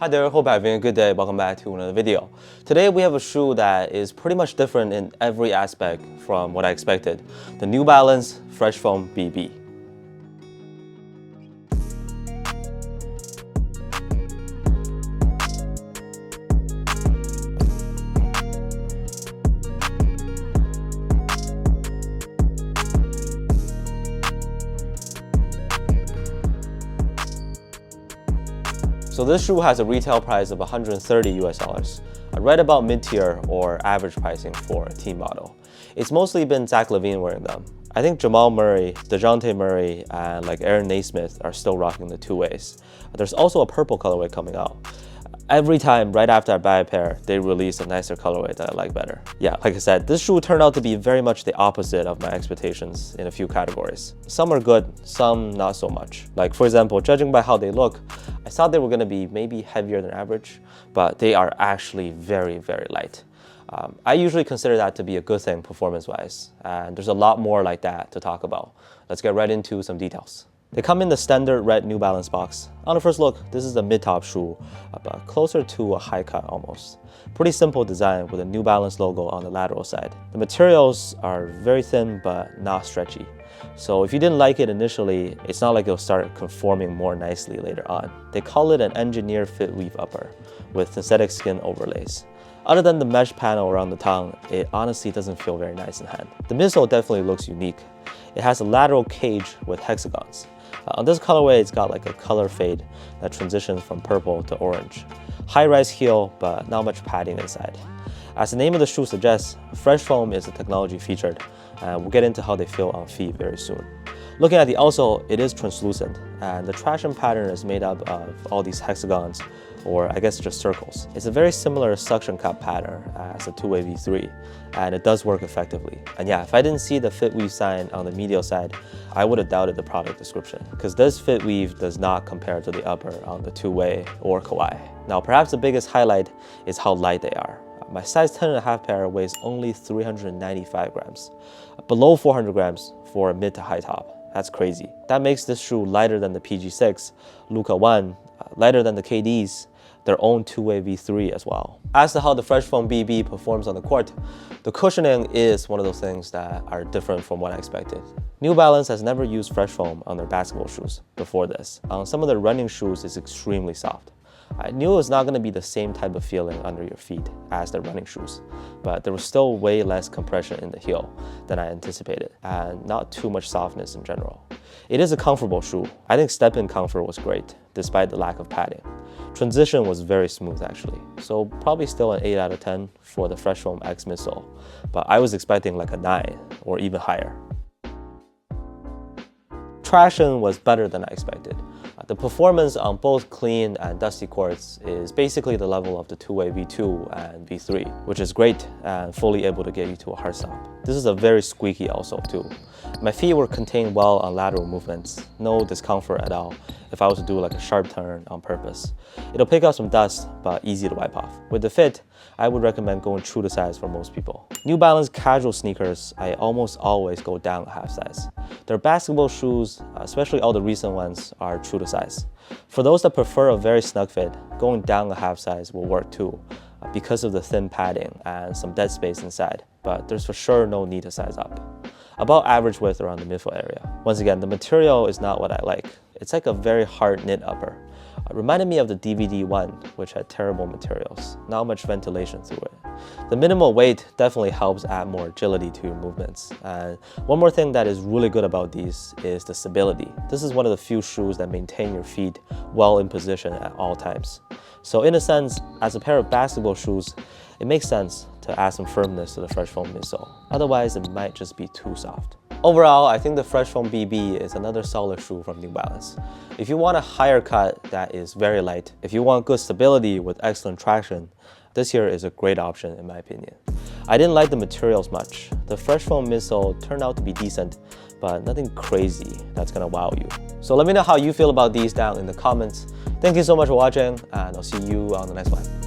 Hi there, hope you're having a good day. Welcome back to another video. Today we have a shoe that is pretty much different in every aspect from what I expected. The New Balance Fresh Foam BB. So this shoe has a retail price of $130 US, right about mid-tier or average pricing for a team model. It's mostly been Zach LaVine wearing them. I think Jamal Murray, DeJounte Murray, and like Aaron Naismith are still rocking the two ways. There's also a purple colorway coming out. Every time, right after I buy a pair, they release a nicer colorway that I like better. Yeah, like I said, this shoe turned out to be very much the opposite of my expectations in a few categories. Some are good, some not so much. Like for example, judging by how they look, I thought they were going to be maybe heavier than average, but they are actually very, very light. I usually consider that to be a good thing performance-wise, and there's a lot more like that to talk about. Let's get right into some details. They come in the standard red New Balance box. On the first look, this is a mid-top shoe, but closer to a high cut almost. Pretty simple design with a New Balance logo on the lateral side. The materials are very thin but not stretchy. So if you didn't like it initially, it's not like it'll start conforming more nicely later on. They call it an engineered fit weave upper with synthetic skin overlays. Other than the mesh panel around the tongue, it honestly doesn't feel very nice in hand. The midsole definitely looks unique. It has a lateral cage with hexagons. On this colorway, it's got like a color fade that transitions from purple to orange. High-rise heel, but not much padding inside. As the name of the shoe suggests, Fresh Foam is a technology featured, and we'll get into how they feel on feet very soon. Looking at the outsole, it is translucent, and the traction pattern is made up of all these hexagons, or I guess just circles. It's a very similar suction cup pattern as the two-way V3, and it does work effectively. And yeah, if I didn't see the fit weave sign on the medial side, I would have doubted the product description, because this fit weave does not compare to the upper on the two-way or Kawhi. Now, perhaps the biggest highlight is how light they are. My size 10.5 pair weighs only 395 grams, below 400 grams for a mid to high top. That's crazy. That makes this shoe lighter than the PG6, Luka 1, lighter than the KDs, their own two-way V3 as well. As to how the Fresh Foam BB performs on the court, the cushioning is one of those things that are different from what I expected. New Balance has never used Fresh Foam on their basketball shoes before this. On some of their running shoes, it's extremely soft. I knew it was not going to be the same type of feeling under your feet as the running shoes, but there was still way less compression in the heel than I anticipated, and not too much softness in general. It is a comfortable shoe. I think step-in comfort was great, despite the lack of padding. Transition was very smooth actually, so probably still an 8 out of 10 for the Fresh Foam X midsole, but I was expecting like a 9 or even higher. Traction was better than I expected. The performance on both clean and dusty courts is basically the level of the two-way V2 and V3, which is great and fully able to get you to a hard stop. This is a very squeaky outsole too. My feet were contained well on lateral movements, no discomfort at all if I was to do like a sharp turn on purpose. It'll pick up some dust, but easy to wipe off. With the fit, I would recommend going true to size for most people. New Balance casual sneakers, I almost always go down a half size. Their basketball shoes, especially all the recent ones, are true to size. For those that prefer a very snug fit, going down a half size will work too, because of the thin padding and some dead space inside, but there's for sure no need to size up. About average width around the midsole area. Once again, the material is not what I like. It's like a very hard knit upper. It reminded me of the DVD 1, which had terrible materials, not much ventilation through it. The minimal weight definitely helps add more agility to your movements. And one more thing that is really good about these is the stability. This is one of the few shoes that maintain your feet well in position at all times. So in a sense, as a pair of basketball shoes, it makes sense to add some firmness to the Fresh Foam midsole. Otherwise, it might just be too soft. Overall, I think the Fresh Foam BB is another solid shoe from New Balance. If you want a higher cut that is very light, if you want good stability with excellent traction, this here is a great option in my opinion. I didn't like the materials much. The Fresh Foam midsole turned out to be decent, but nothing crazy that's gonna wow you. So let me know how you feel about these down in the comments. Thank you so much for watching, and I'll see you on the next one.